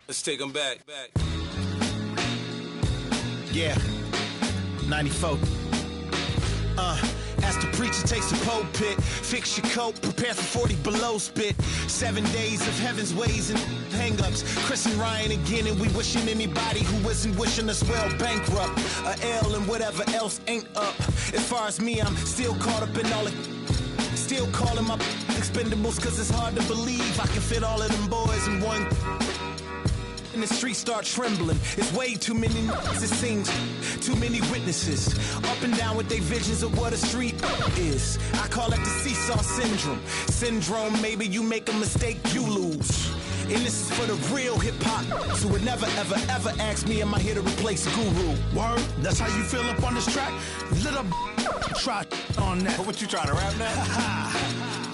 Let's take them back. Yeah, 94. As the preacher takes the pulpit, fix your coat, prepare for 40 below spit. 7 days of heaven's ways and hang-ups. Chris and Ryan again, and we wishing anybody who isn't wishing us well bankrupt. A L and whatever else ain't up. As far as me, I'm still caught up in all it. Still calling my expendables, cause it's hard to believe I can fit all of them boys in one. And the streets start trembling. It's way too many it seems. Too many witnesses. Up and down with their visions of what a street is. I call it the seesaw syndrome. Syndrome, maybe you make a mistake, you lose. And this is for the real hip-hop, so would never, ever, ever ask me, am I here to replace Guru? Word, that's how you feel up on this track? Little try on that. What you trying to rap now?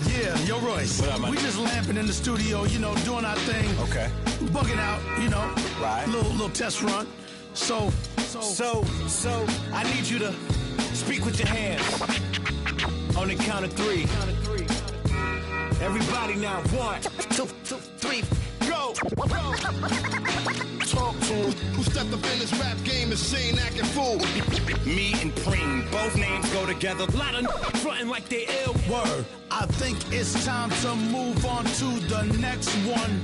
Yeah, yo, Royce. What up, man? We just lamping in the studio, you know, doing our thing. Okay. Bugging out, you know. Right. Little test run. So, I need you to speak with your hands. On the count of three. Everybody now, 1, 2, 3, go! Talk to him. Who stepped up in this rap game and seen acting fool? Me and Preem, both names go together. Lot of frontin' like they ill. word. I think it's time to move on to the next one.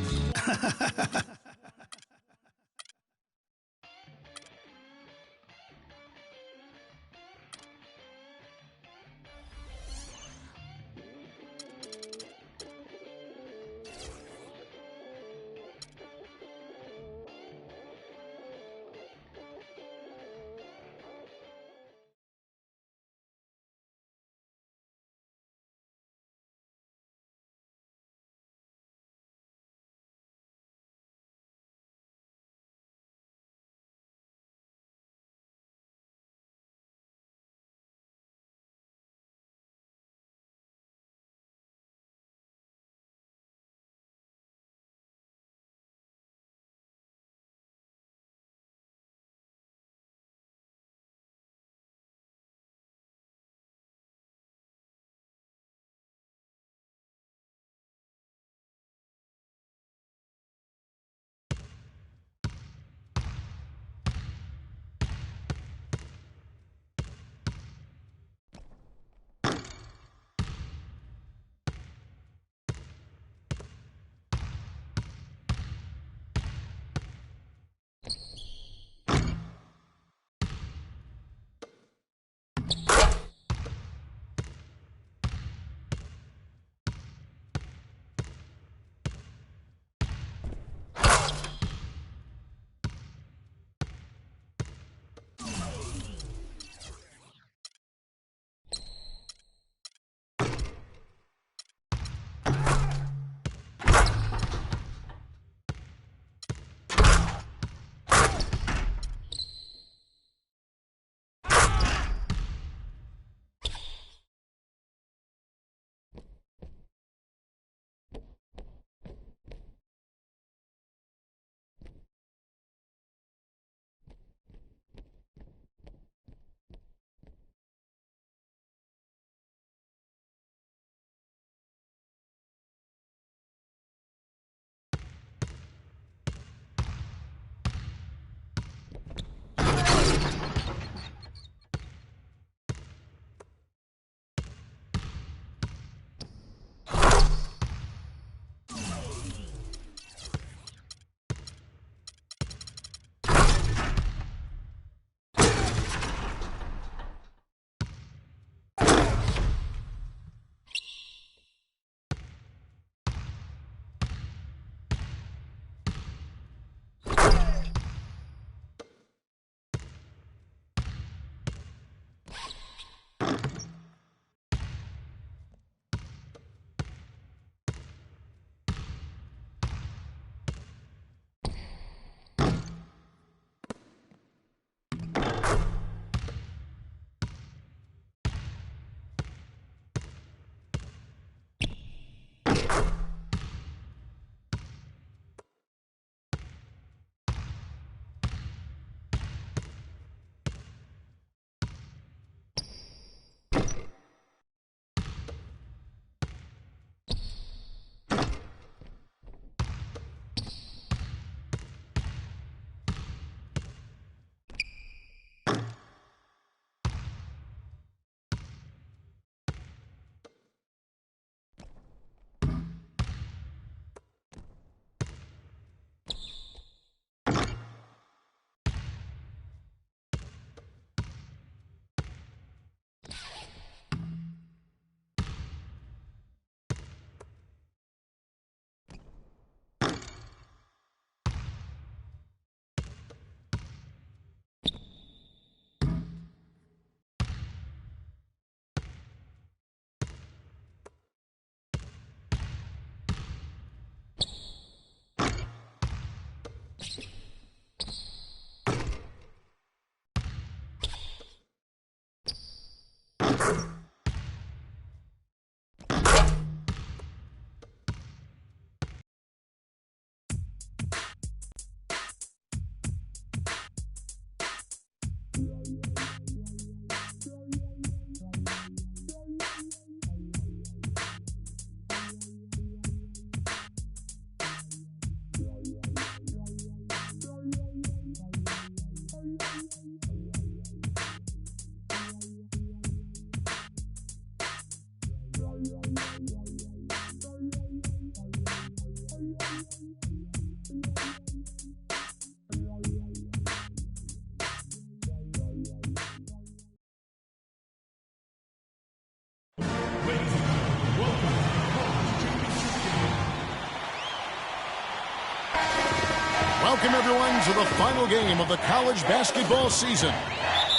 Welcome, everyone, to the final game of the college basketball season.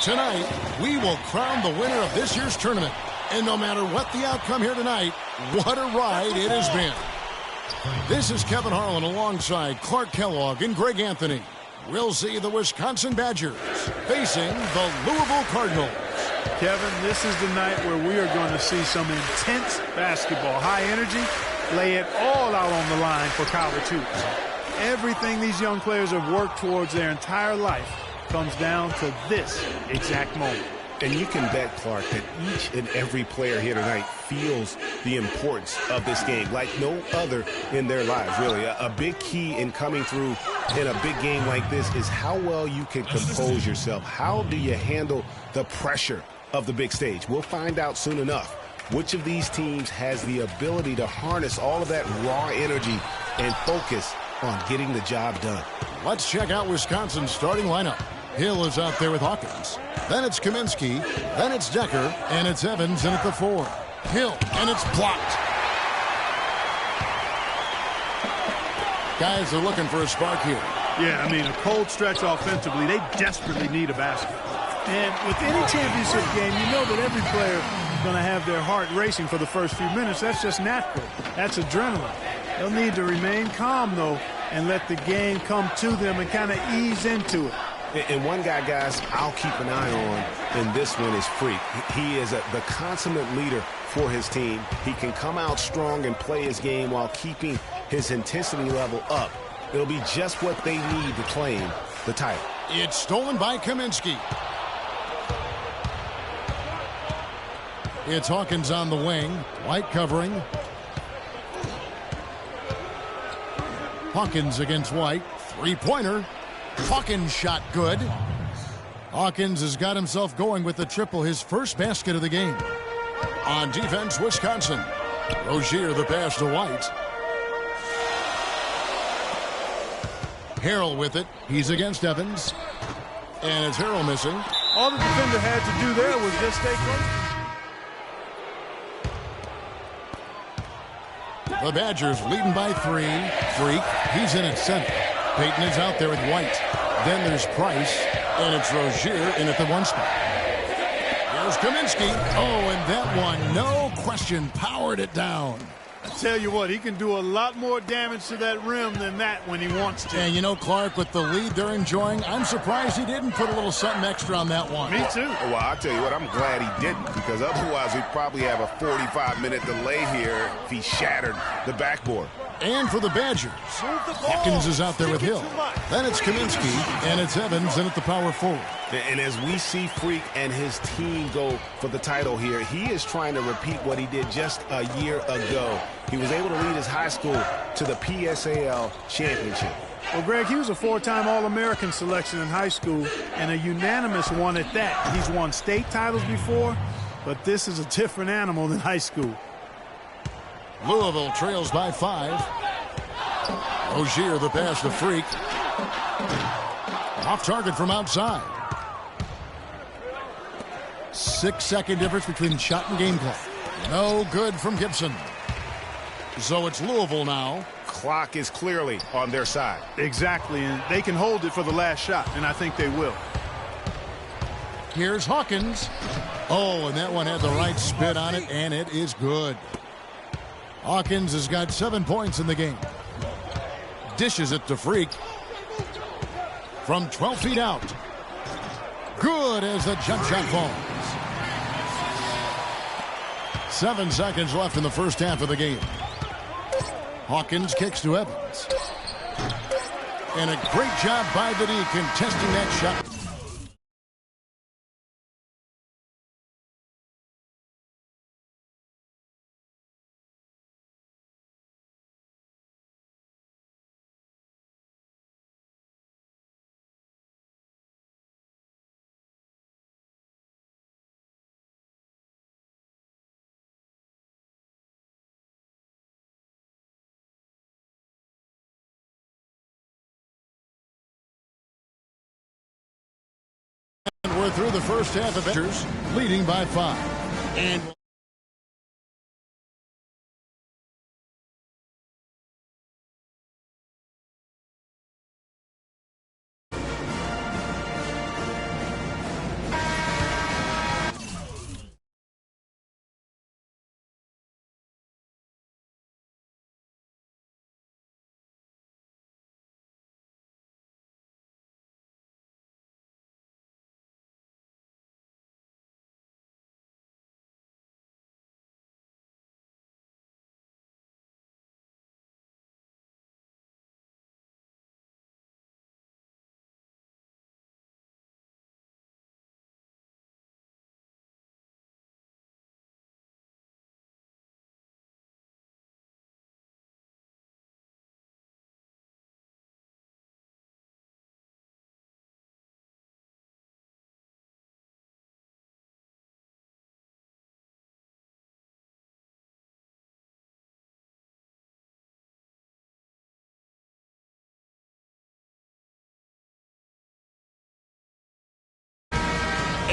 Tonight, we will crown the winner of this year's tournament. And no matter what the outcome here tonight, what a ride it has been. This is Kevin Harlan alongside Clark Kellogg and Greg Anthony. We'll see the Wisconsin Badgers facing the Louisville Cardinals. Kevin, this is the night where we are going to see some intense basketball. High energy, lay it all out on the line for college hoops. Everything these young players have worked towards their entire life comes down to this exact moment. And you can bet, Clark, that each and every player here tonight feels the importance of this game like no other in their lives, really. A big key in coming through in a big game like this is how well you can compose yourself. How do you handle the pressure of the big stage? We'll find out soon enough which of these teams has the ability to harness all of that raw energy and focus on getting the job done. Let's check out Wisconsin's starting lineup. Hill is out there with Hawkins. Then it's Kaminsky. Then it's Decker. And it's Evans in at the 4. Hill. And it's blocked. Guys are looking for a spark here. Yeah, I mean, a cold stretch offensively. They desperately need a basket. And with any championship game, you know that every player is going to have their heart racing for the first few minutes. That's just natural. That's adrenaline. They'll need to remain calm, though, and let the game come to them and kind of ease into it. And one guy, guys, I'll keep an eye on in this one is Freak. He is the consummate leader for his team. He can come out strong and play his game while keeping his intensity level up. It'll be just what they need to claim the title. It's stolen by Kaminsky. It's Hawkins on the wing. White covering. Hawkins against White. Three-pointer. Hawkins shot good. Hawkins has got himself going with the triple, his first basket of the game. On defense, Wisconsin. Rozier the pass to White. Harrell with it. He's against Evans. And it's Harrell missing. All the defender had to do there was just stay close. The Badgers leading by 3. Freak, he's in at center. Payton is out there with White. Then there's Price, and it's Rozier in at the 1 spot. Here's Kaminsky. Oh, and that one, no question, powered it down. I tell you what, he can do a lot more damage to that rim than that when he wants to. And you know, Clark, with the lead they're enjoying, I'm surprised he didn't put a little something extra on that one. Me too. Well, I'll tell you what, I'm glad he didn't, because otherwise we'd probably have a 45-minute delay here if he shattered the backboard. And for the Badgers, Hawkins is out there with Hill. Then it's Kaminsky, and it's Evans in at the power forward. And as we see Freak and his team go for the title here, he is trying to repeat what he did just a year ago. He was able to lead his high school to the PSAL championship. Well, Greg, he was a 4-time All-American selection in high school and a unanimous one at that. He's won state titles before, but this is a different animal than high school. Louisville trails by 5. Rozier the pass to Freak. Off target from outside. 6-second difference between shot and game clock. No good from Gibson. So it's Louisville now. Clock is clearly on their side. Exactly, and they can hold it for the last shot, and I think they will. Here's Hawkins. Oh, and that one had the right spin on it, and it is good. Hawkins has got 7 points in the game. Dishes it to Freak. From 12 feet out. Good as the jump shot falls. 7 seconds left in the first half of the game. Hawkins kicks to Evans. And a great job by the D contesting that shot. We're through the first half of Badgers, leading by 5. And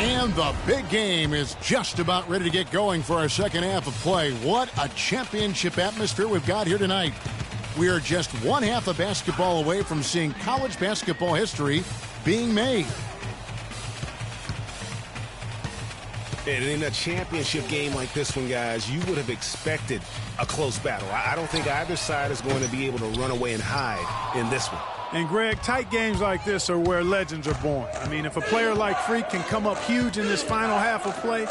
And the big game is just about ready to get going for our second half of play. What a championship atmosphere we've got here tonight. We are just one half of basketball away from seeing college basketball history being made. And in a championship game like this one, guys, you would have expected a close battle. I don't think either side is going to be able to run away and hide in this one. And, Greg, tight games like this are where legends are born. I mean, if a player like Freak can come up huge in this final half of play,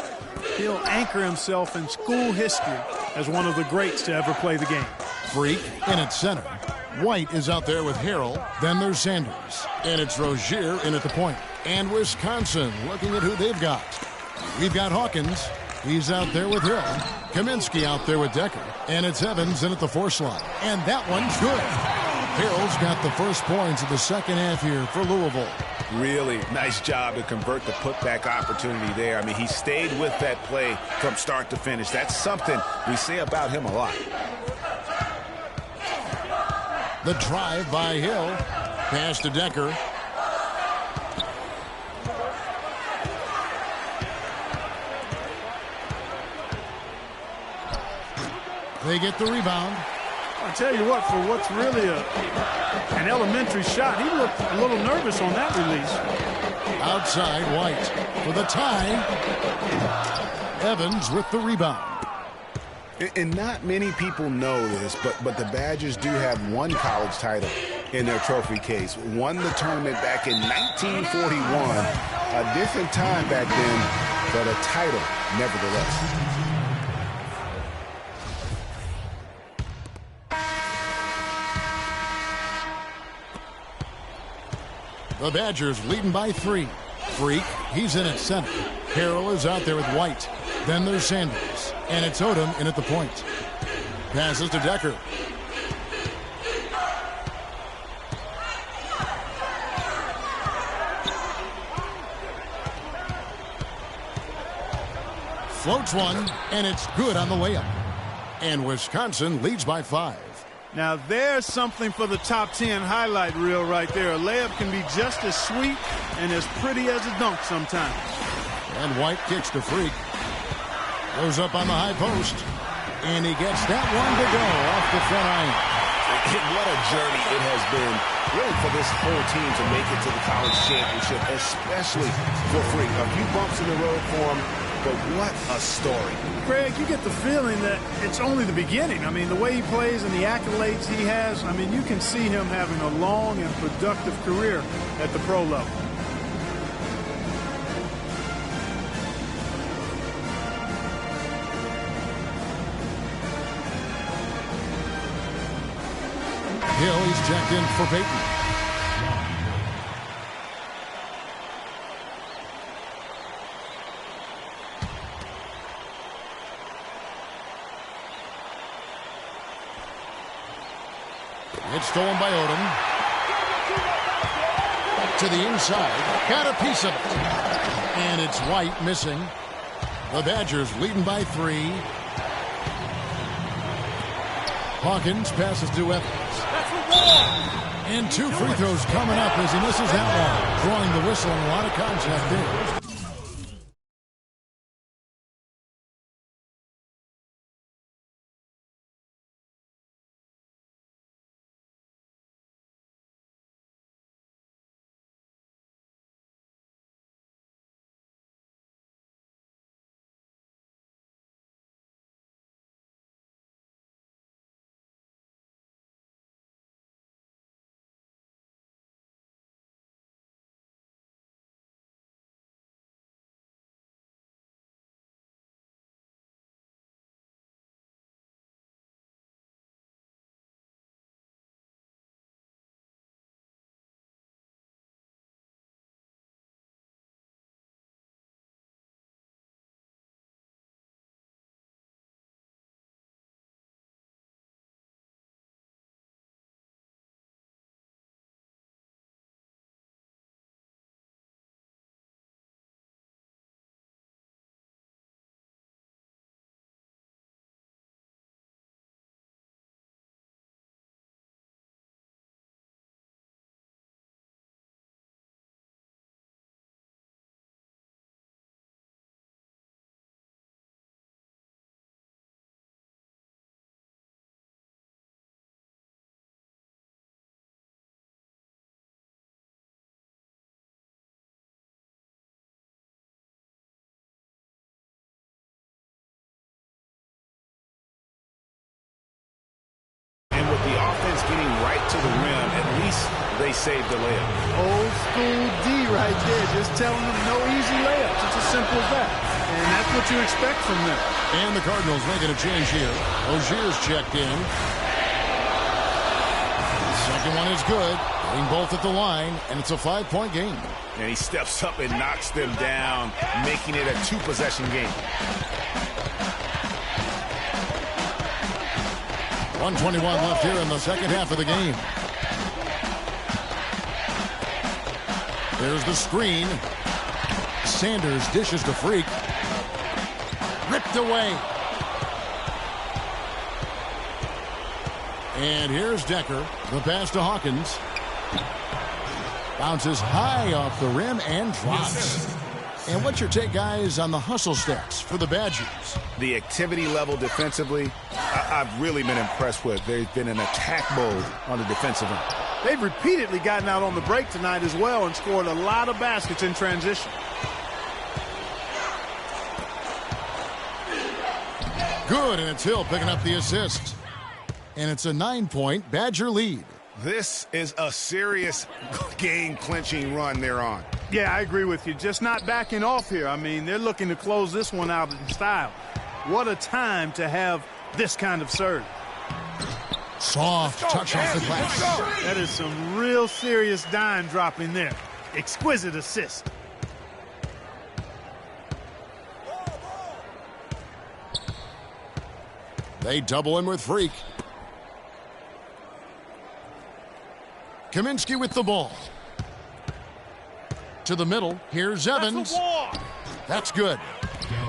he'll anchor himself in school history as one of the greats to ever play the game. Freak in at center. White is out there with Harrell. Then there's Sanders. And it's Rozier in at the point. And Wisconsin looking at who they've got. We've got Hawkins. He's out there with Hill. Kaminsky out there with Decker. And it's Evans in at the 4 slot. And that one's good. Harrell's got the first points of the second half here for Louisville. Really nice job to convert the putback opportunity there. I mean, he stayed with that play from start to finish. That's something we say about him a lot. The drive by Hill. Pass to Decker. They get the rebound. I tell you what, for what's really an elementary shot, he looked a little nervous on that release. Outside, White for the tie. Evans with the rebound. And not many people know this, but the Badgers do have one college title in their trophy case. Won the tournament back in 1941. A different time back then, but a title nevertheless. The Badgers leading by 3. Freak, he's in at center. Harrell is out there with White. Then there's Sanders. And it's Odom in at the point. Passes to Decker. Floats one, and it's good on the layup. And Wisconsin leads by 5. Now, there's something for the top 10 highlight reel right there. A layup can be just as sweet and as pretty as a dunk sometimes. And White kicks to Freak. Goes up on the high post. And he gets that one to go off the front iron. What a journey it has been, really, for this whole team to make it to the college championship, especially for Freak. A few bumps in the road for him, but what a story. Craig, you get the feeling that it's only the beginning. I mean, the way he plays and the accolades he has, I mean, you can see him having a long and productive career at the pro level. Hill, he's checked in for Peyton. It's stolen by Odom. To the inside. Got a piece of it. And it's White missing. The Badgers leading by 3. Hawkins passes to Evans. And 2 free throws coming up as he misses that one. Drawing the whistle and a lot of contact there. getting right to the rim. At least they saved the layup. Old school D right there, just telling them no easy layups. It's as simple as that. And that's what you expect from them. And the Cardinals making a change here. Rozier's checked in. Second one is good. Getting both at the line, and it's a 5-point game. And he steps up and knocks them down, making it a 2-possession game. 1:21 left here in the second half of the game. There's the screen. Sanders dishes to Freak. Ripped away. And here's Decker. The pass to Hawkins. Bounces high off the rim and drops. And what's your take, guys, on the hustle stats for the Badgers? The activity level defensively, I've really been impressed with. They've been in attack mode on the defensive end. They've repeatedly gotten out on the break tonight as well and scored a lot of baskets in transition. Good, and it's Hill picking up the assist. And it's a 9-point Badger lead. This is a serious game-clinching run they're on. Yeah, I agree with you. Just not backing off here. I mean, they're looking to close this one out in style. What a time to have this kind of serve. Soft touch off the glass. That is some real serious dime dropping there. Exquisite assist. They double him with Freak. Kaminsky with the ball. To the middle. Here's Evans. That's good.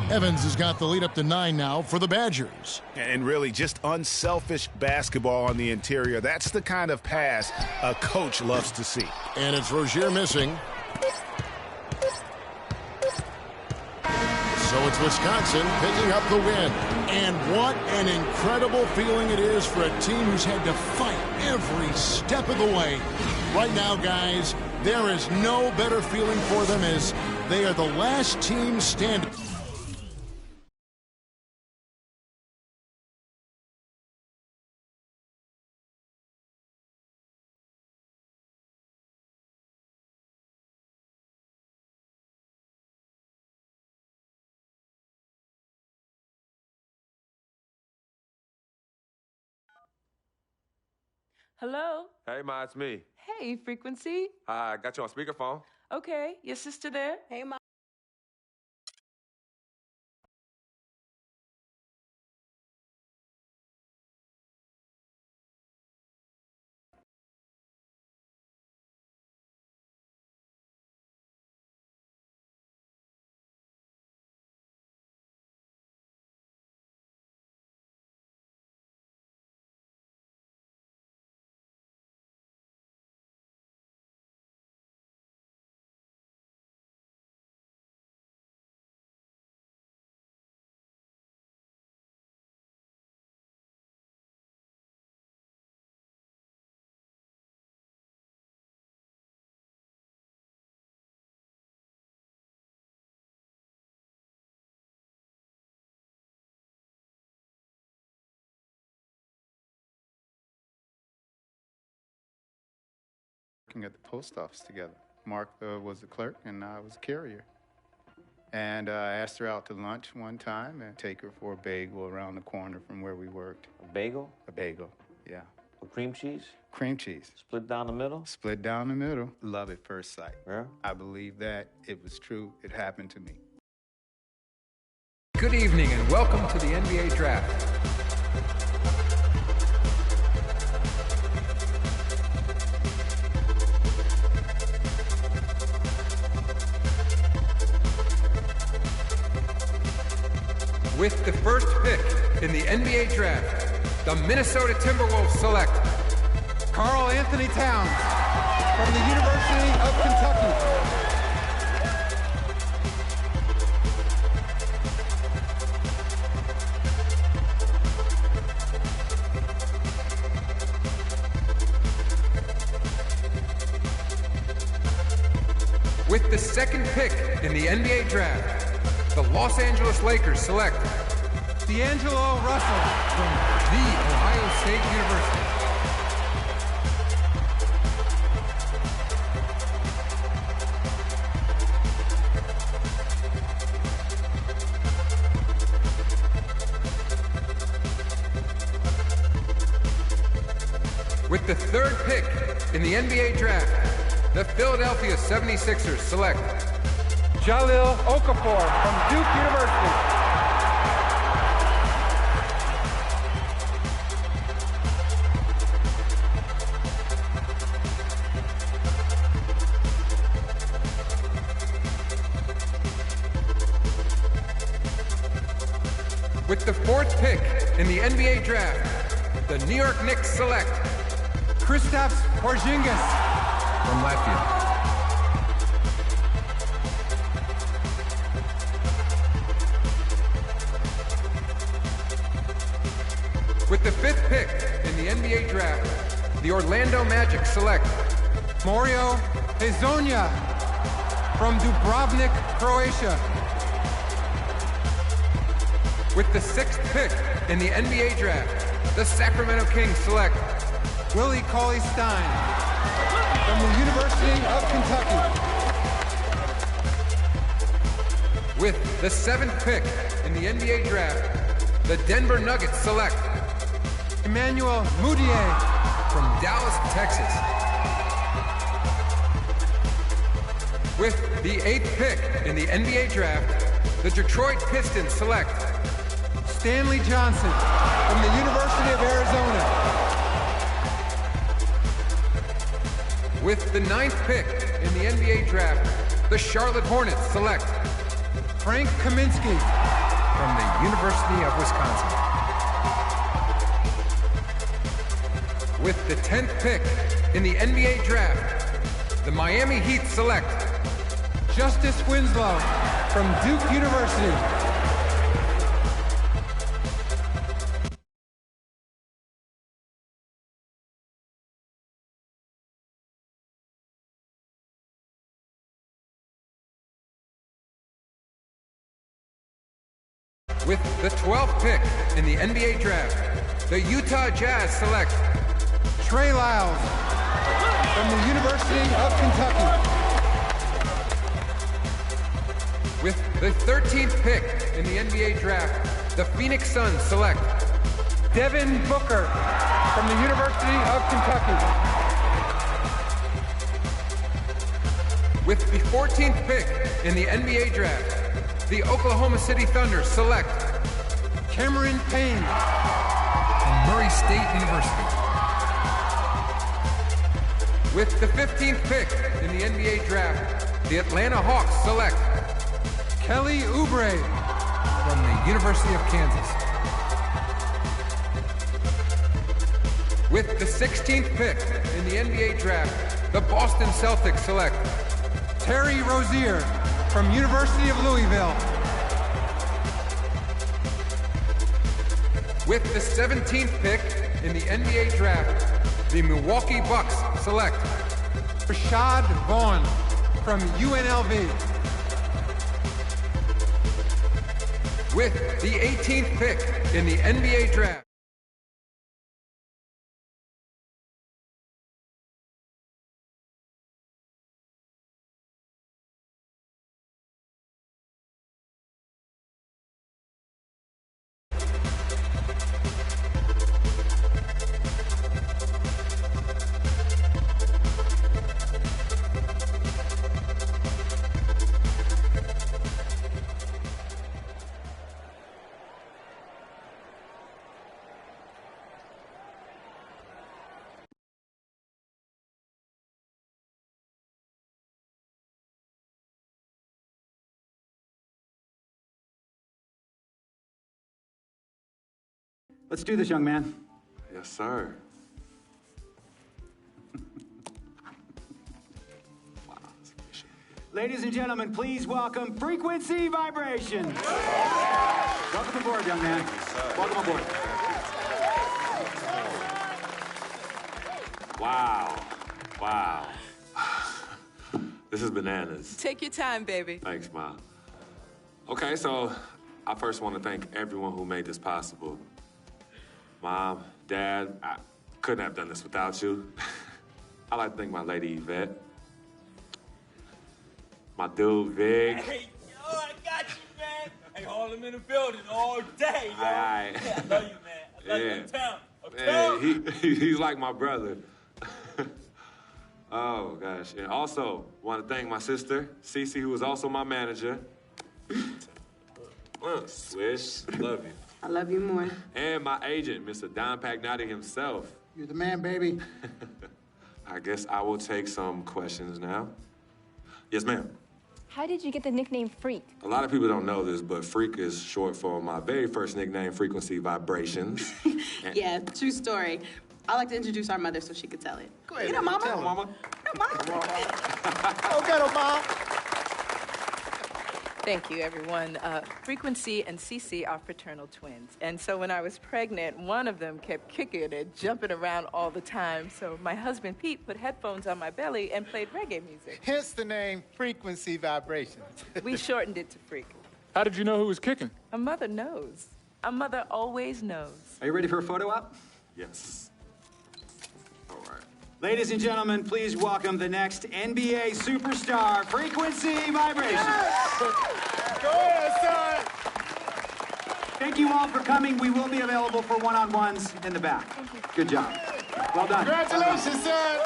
Evans has got the lead up to 9 now for the Badgers. And really just unselfish basketball on the interior. That's the kind of pass a coach loves to see. And it's Rozier missing. So it's Wisconsin picking up the win. And what an incredible feeling it is for a team who's had to fight every step of the way. Right now, guys, there is no better feeling for them as they are the last team standing. Hello? Hey, Ma, it's me. Hey, Frequency. Hi, I got you on speakerphone. Okay, your sister there? Hey, Mom. Working at the post office together. Mark was the clerk and I was a carrier. And I asked her out to lunch one time and take her for a bagel around the corner from where we worked. A bagel? A bagel, yeah. With cream cheese? Cream cheese. Split down the middle? Split down the middle. Love at first sight. Yeah? I believe that it was true. It happened to me. Good evening and welcome to the NBA Draft. With the first pick in the NBA Draft, the Minnesota Timberwolves select Karl Anthony Towns from the University of Kentucky. With the second pick in the NBA Draft, the Los Angeles Lakers select D'Angelo Russell from The Ohio State University. With the third pick in the NBA draft, the Philadelphia 76ers select Jahlil Okafor from Duke University. With the fourth pick in the NBA draft, the New York Knicks select Kristaps Porzingis from Latvia. With the fifth pick in the NBA draft, the Orlando Magic select Mario Hezonja from Dubrovnik, Croatia. With the sixth pick in the NBA draft, the Sacramento Kings select Willie Cauley-Stein from the University of Kentucky. With the seventh pick in the NBA draft, the Denver Nuggets select Emmanuel Mudiay from Dallas, Texas. With the eighth pick in the NBA draft, the Detroit Pistons select Stanley Johnson from the University of Arizona. With the ninth pick in the NBA draft, the Charlotte Hornets select Frank Kaminsky from the University of Wisconsin. With the 10th pick in the NBA draft, the Miami Heat select Justice Winslow from Duke University. With the 12th pick in the NBA draft, the Utah Jazz select Trey Lyles from the University of Kentucky. With the 13th pick in the NBA draft, the Phoenix Suns select Devin Booker from the University of Kentucky. With the 14th pick in the NBA draft, the Oklahoma City Thunder select Cameron Payne from Murray State University. With the 15th pick in the NBA draft, the Atlanta Hawks select Kelly Oubre from the University of Kansas. With the 16th pick in the NBA draft, the Boston Celtics select Terry Rozier from University of Louisville. With the 17th pick in the NBA draft, the Milwaukee Bucks select Rashad Vaughn from UNLV. With the 18th pick in the NBA draft, Let's do this, young man. Yes, sir. Ladies and gentlemen, please welcome Frequency Vibration. Welcome aboard, young man. Welcome aboard. Wow. Wow. This is bananas. Take your time, baby. Thanks, Ma. Okay, so I first want to thank everyone who made this possible. Mom, Dad, I couldn't have done this without you. I'd like to thank my lady Yvette. My dude, Vig. Hey, yo, I got you, man. Hey, Harlem in the building all day, yo. Aye. Yeah, I love you, man. I love you in town. Man, he's like my brother. Oh, gosh. And also, want to thank my sister, Cece, who is also my manager. Swish, love you. I love you more. And my agent, Mr. Don Pagnotti himself. You're the man, baby. I guess I will take some questions now. Yes, ma'am. How did you get the nickname Freak? A lot of people don't know this, but Freak is short for my very first nickname, Frequency Vibrations. Yeah, true story. I like to introduce our mother so she could tell it. Go ahead. You know, Mama. Tell her, Mama. No, Mama. Go get her, Mom. Thank you, everyone. Frequency and Cece are fraternal twins. And so when I was pregnant, one of them kept kicking and jumping around all the time. So my husband, Pete, put headphones on my belly and played reggae music. Hence the name Frequency Vibrations. We shortened it to Freak. How did you know who was kicking? A mother knows. A mother always knows. Are you ready for a photo op? Yes. All right. Ladies and gentlemen, please welcome the next NBA superstar, Frequency Vibrations. Go ahead, son. Thank you all for coming. We will be available for one-on-ones in the back. Good job. Well done. Congratulations, son.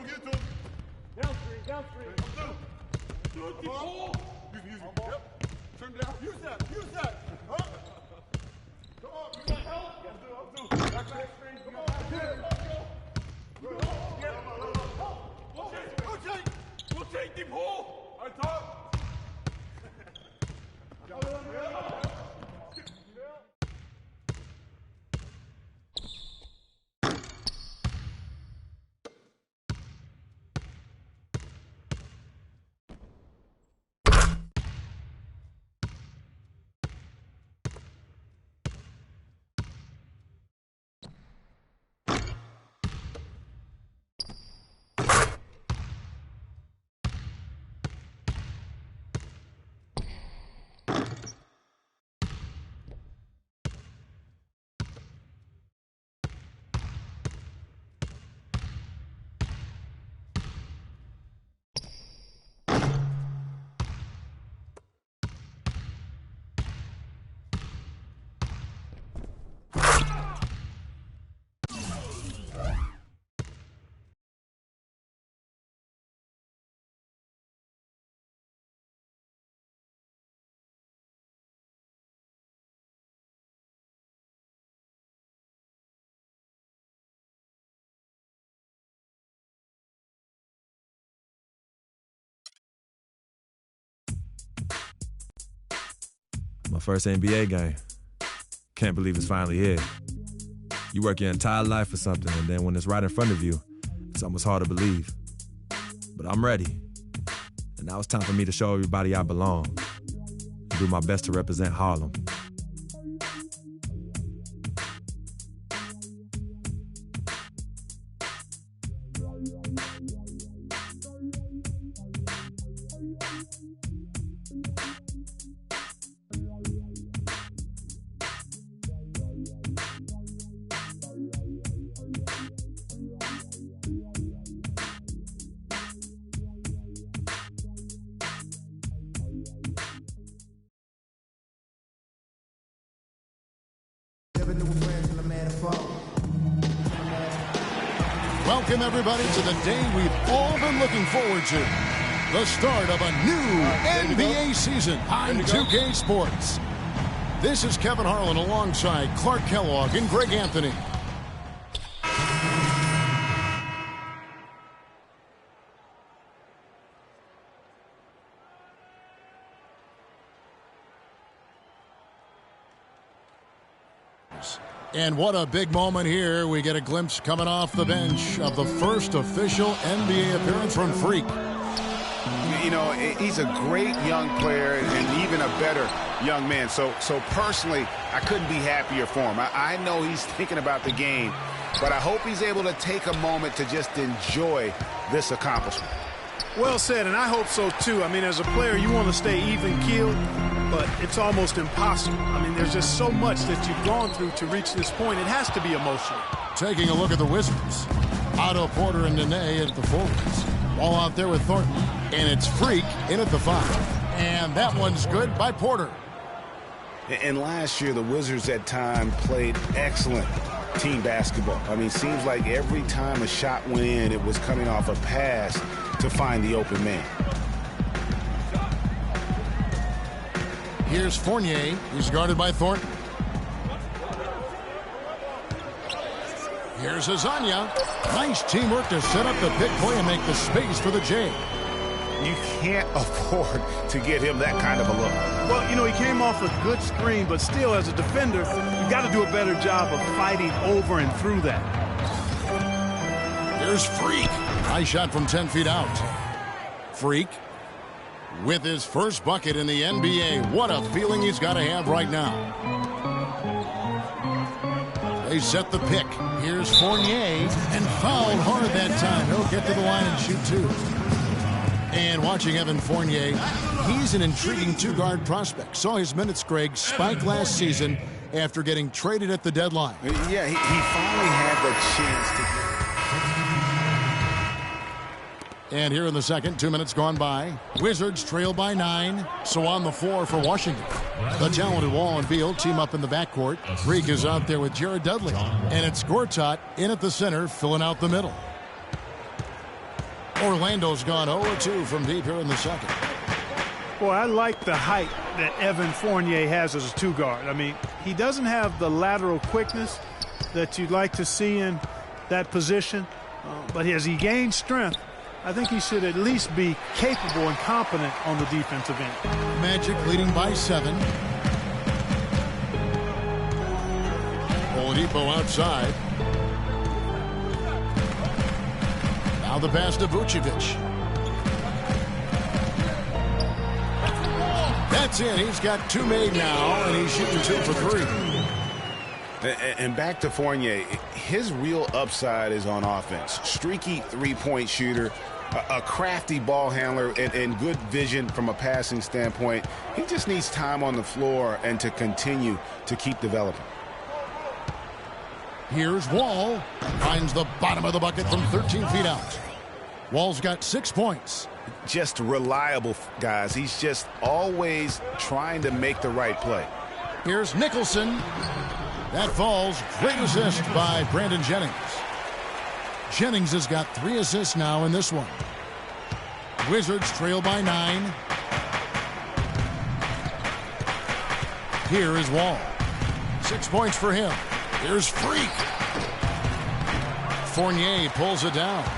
Get to him. Down three. Use me. Yep. Turn down. Use that. Huh? Come on. You got help? I'll do. Back screen. Come on. Go take the ball. On top. My first NBA game. Can't believe it's finally here. You work your entire life for something, and then when it's right in front of you, it's almost hard to believe. But I'm ready. And now it's time for me to show everybody I belong and do my best to represent Harlem. Welcome, everybody, to the day we've all been looking forward to. The start of a new NBA season on 2K Sports. This is Kevin Harlan alongside Clark Kellogg and Greg Anthony. And what a big moment here. We get a glimpse coming off the bench of the first official NBA appearance from Freak. You know, he's a great young player and even a better young man. So personally, I couldn't be happier for him. I know he's thinking about the game, but I hope he's able to take a moment to just enjoy this accomplishment. Well said, and I hope so, too. I mean, as a player, you want to stay even-keeled, but it's almost impossible. I mean, there's just so much that you've gone through to reach this point. It has to be emotional. Taking a look at the Wizards. Otto Porter and Nene at the forwards. Ball out there with Thornton. And it's Freak in at the 5. And that one's good by Porter. And last year, the Wizards at time played excellent team basketball. I mean, seems like every time a shot went in, it was coming off a pass to find the open man. Here's Fournier. He's guarded by Thornton. Here's Azania. Nice teamwork to set up the pick play and make the space for the J. You can't afford to get him that kind of a look. Well, you know, he came off a good screen, but still, as a defender, you've got to do a better job of fighting over and through that. Here's Freak. High shot from 10 feet out. Freak with his first bucket in the NBA. What a feeling he's got to have right now. They set the pick. Here's Fournier, and fouled hard that time. He'll get to the line and shoot two. And watching Evan Fournier, he's an intriguing two-guard prospect. Saw his minutes, Greg, spike last season after getting traded at the deadline. Yeah, he finally had the chance to... And here in the second, 2 minutes gone by. Wizards trail by 9. So on the floor for Washington. The talented Wall and Beal team up in the backcourt. Freak is out there with Jared Dudley. And it's Gortat in at the center, filling out the middle. Orlando's gone 0-2 from deep here in the second. Boy, I like the height that Evan Fournier has as a two-guard. I mean, he doesn't have the lateral quickness that you'd like to see in that position. But as he gains strength, I think he should at least be capable and competent on the defensive end. Magic leading by 7. Oladipo outside. Now the pass to Vucevic. That's it. He's got 2 made now, and he's shooting 2 for 3. And back to Fournier, his real upside is on offense. Streaky three-point shooter, a crafty ball handler, and good vision from a passing standpoint. He just needs time on the floor and to continue to keep developing. Here's Wall. Finds the bottom of the bucket from 13 feet out. Wall's got 6 points. Just reliable, guys. He's just always trying to make the right play. Here's Nicholson. That falls. Great assist by Brandon Jennings. Jennings has got 3 assists now in this one. Wizards trail by 9. Here is Wall. 6 points for him. Here's Freak. Fournier pulls it down.